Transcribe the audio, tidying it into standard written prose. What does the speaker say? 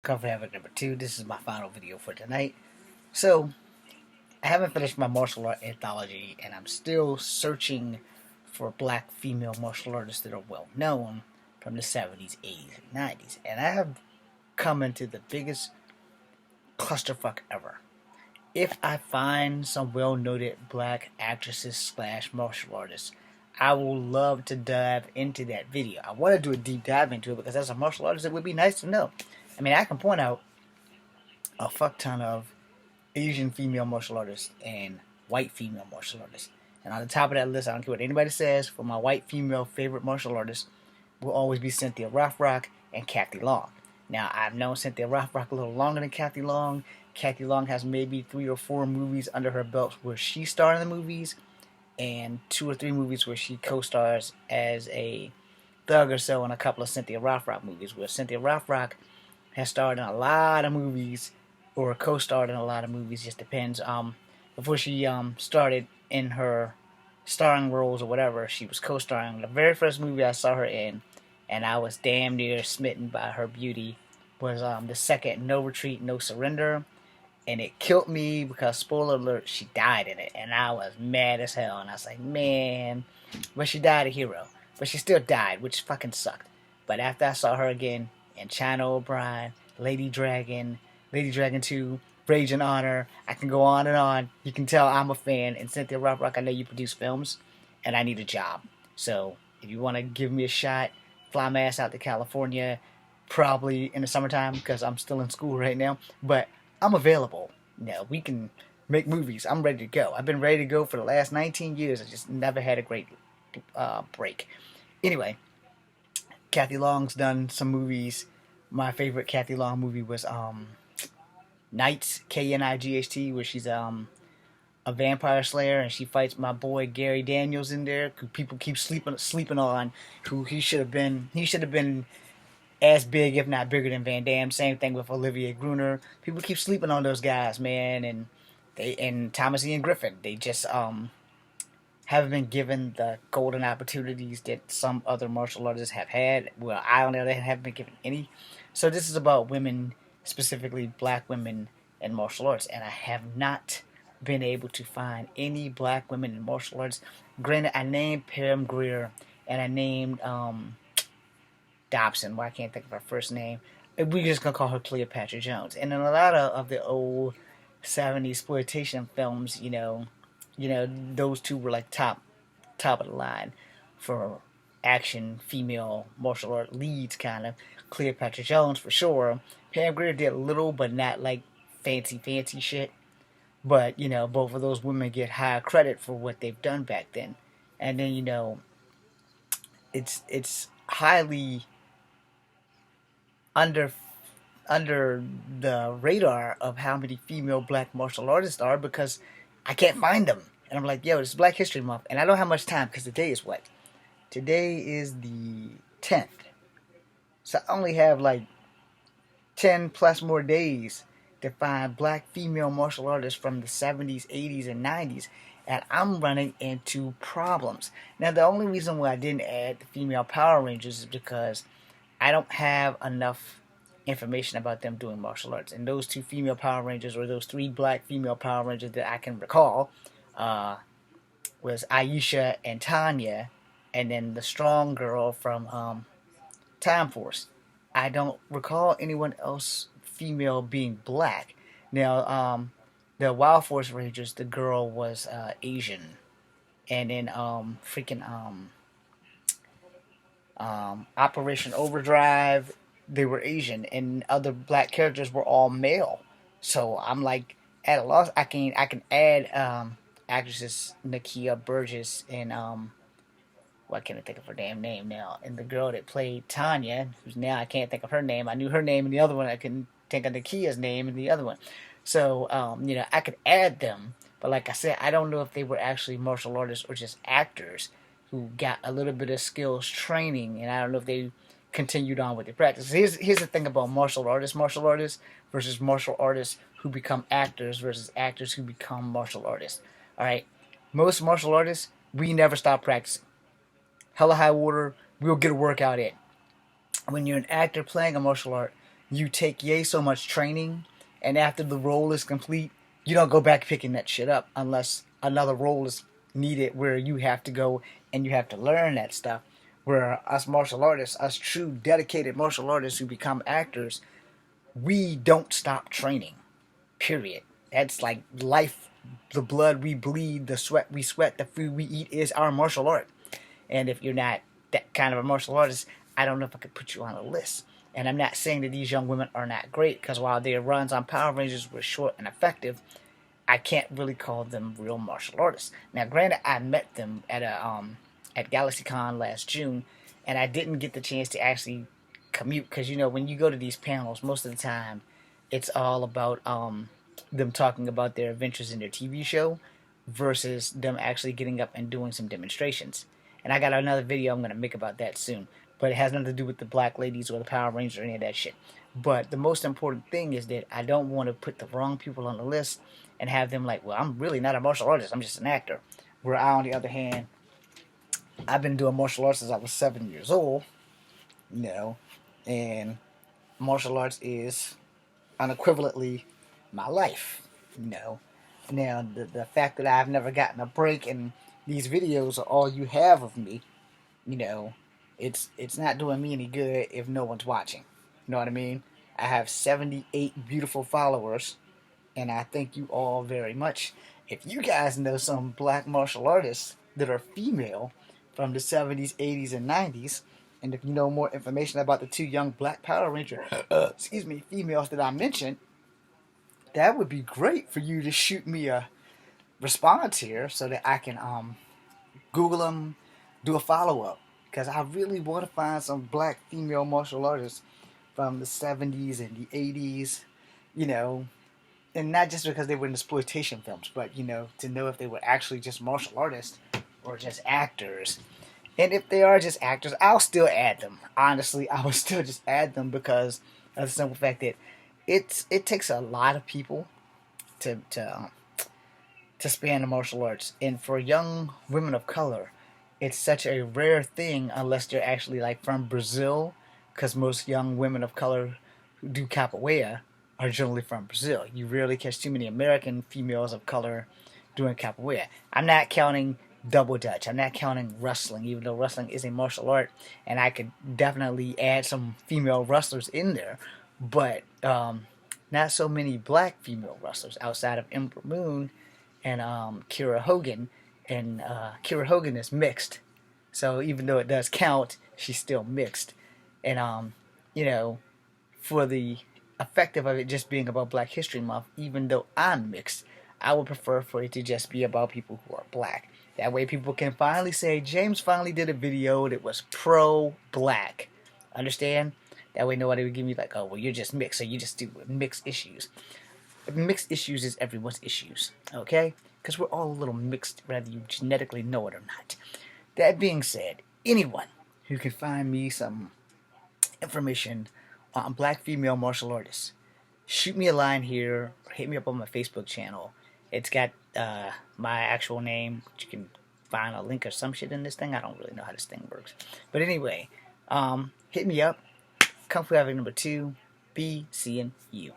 Cover Havoc number 2. This is my final video for tonight. So, I haven't finished my martial art anthology, and I'm still searching for black female martial artists that are well known from the 70s, 80s, and 90s. And I have come into the biggest clusterfuck ever. If I find some well-noted black actresses slash martial artists, I will love to dive into that video. I want to do a deep dive into it because as a martial artist, it would be nice to know. I mean, I can point out a fuck ton of Asian female martial artists and white female martial artists. And on the top of that list, I don't care what anybody says, for my white female favorite martial artists will always be Cynthia Rothrock and Kathy Long. Now, I've known Cynthia Rothrock a little longer than Kathy Long. Kathy Long has maybe 3 or 4 movies under her belt where she starred in the movies, and 2 or 3 movies where she co-stars as a thug or so in a couple of Cynthia Rothrock movies, where Cynthia Rothrock has starred in a lot of movies or co-starred in a lot of movies, just depends. Before she started in her starring roles or whatever, she was co-starring. The very first movie I saw her in, and I was damn near smitten by her beauty, was the second No Retreat, No Surrender. And it killed me because, spoiler alert, she died in it. And I was mad as hell. And I was like, man. But she died a hero. But she still died, which fucking sucked. But after I saw her again in China O'Brien, Lady Dragon 2, Rage and Honor, I can go on and on. You can tell I'm a fan. And Cynthia Rothrock, I know you produce films. And I need a job. So, if you want to give me a shot, fly my ass out to California. Probably in the summertime because I'm still in school right now. But I'm available. We can make movies. I'm ready to go. I've been ready to go for the last 19 years. I just never had a great break. Anyway, Kathy Long's done some movies. My favorite Kathy Long movie was Knights, K-N-I-G-H-T, where she's a vampire slayer and she fights my boy Gary Daniels in there, who people keep sleeping on, who he should have been as big, if not bigger, than Van Damme. Same thing with Olivier Gruner. People keep sleeping on those guys, man, and Thomas Ian Griffin. They just haven't been given the golden opportunities that some other martial artists have had. Well, I on the other hand haven't been given any. So this is about women, specifically black women in martial arts, and I have not been able to find any black women in martial arts. Granted, I named Pam Grier and I named Dobson. Well, I can't think of her first name. We're just gonna call her Cleopatra Jones. And in a lot of the old 70s exploitation films, those two were like top of the line for action female martial art leads, kind of. Cleopatra Jones for sure. Pam Grier did little, but not like fancy shit. But both of those women get high credit for what they've done back then. And then it's highly under the radar of how many female black martial artists are, because I can't find them. And I'm like, yo, it's Black History Month, and I don't have much time because today is what? Today is the 10th. So I only have like 10 plus more days to find black female martial artists from the 70s, 80s, and 90s. And I'm running into problems. Now, the only reason why I didn't add the female Power Rangers is because I don't have enough information about them doing martial arts. And those 2 female Power Rangers, or those 3 black female Power Rangers that I can recall, was Aisha and Tanya, and then the strong girl from Time Force. I don't recall anyone else female being black. Now, the Wild Force Rangers, the girl was Asian. And then Operation Overdrive, they were Asian, and other black characters were all male. So I'm like at a loss. I can add actresses Nakia Burgess and why can't I think of her damn name now? And the girl that played Tanya, who's now I can't think of her name. I knew her name in the other one. I couldn't think of Nakia's name in the other one. So I could add them, but like I said, I don't know if they were actually martial artists or just actors who got a little bit of skills training, and I don't know if they continued on with their practice. Here's the thing about martial artists versus martial artists who become actors versus actors who become martial artists. All right, most martial artists, we never stop practicing. Hella high water, we'll get a workout in. When you're an actor playing a martial art, you take yay so much training, and after the role is complete, you don't go back picking that shit up unless another role is needed where you have to go and you have to learn that stuff. Where us martial artists, us true dedicated martial artists who become actors, we don't stop training. Period. That's like life. The blood we bleed, the sweat we sweat, the food we eat is our martial art. And if you're not that kind of a martial artist, I don't know if I could put you on a list. And I'm not saying that these young women are not great, because while their runs on Power Rangers were short and effective, I can't really call them real martial artists. Now, granted, I met them at GalaxyCon last June, and I didn't get the chance to actually commute, because when you go to these panels, most of the time it's all about them talking about their adventures in their TV show versus them actually getting up and doing some demonstrations. And I got another video I'm going to make about that soon, but it has nothing to do with the Black Ladies or the Power Rangers or any of that shit. But the most important thing is that I don't want to put the wrong people on the list and have them like, well, I'm really not a martial artist, I'm just an actor. Where I, on the other hand, I've been doing martial arts since I was 7 years old, and martial arts is unequivocally my life, Now, the fact that I've never gotten a break and these videos are all you have of me, it's not doing me any good if no one's watching. You know what I mean? I have 78 beautiful followers, and I thank you all very much. If you guys know some black martial artists that are female from the 70s, 80s, and 90s, and if you know more information about the two young black Power Ranger, females that I mentioned, that would be great for you to shoot me a response here so that I can Google them, do a follow-up. Because I really want to find some black female martial artists from the 70s and the 80s, and not just because they were in exploitation films, but, to know if they were actually just martial artists or just actors. And if they are just actors, I'll still add them. Honestly, I would still just add them because of the simple fact that it takes a lot of people to span the martial arts. And for young women of color, it's such a rare thing unless they're actually like from Brazil, because most young women of color who do capoeira are generally from Brazil. You rarely catch too many American females of color doing capoeira. I'm not counting double dutch. I'm not counting wrestling, even though wrestling is a martial art, and I could definitely add some female wrestlers in there, but not so many black female wrestlers outside of Ember Moon and Kira Hogan. And Kira Hogan is mixed, so even though it does count, she's still mixed. And for the effective of it just being about Black History Month, even though I'm mixed, I would prefer for it to just be about people who are black. That way people can finally say, James finally did a video that was pro-black. Understand? That way nobody would give me like, oh, well, you're just mixed, so you just do mixed issues. Mixed issues is everyone's issues, okay? Because we're all a little mixed, whether you genetically know it or not. That being said, anyone who can find me some information on black female martial artists, shoot me a line here, or hit me up on my Facebook channel. It's got my actual name, which you can find a link or some shit in this thing. I don't really know how this thing works. But anyway, hit me up. Kung Fu Havoc number 2, be seeing you.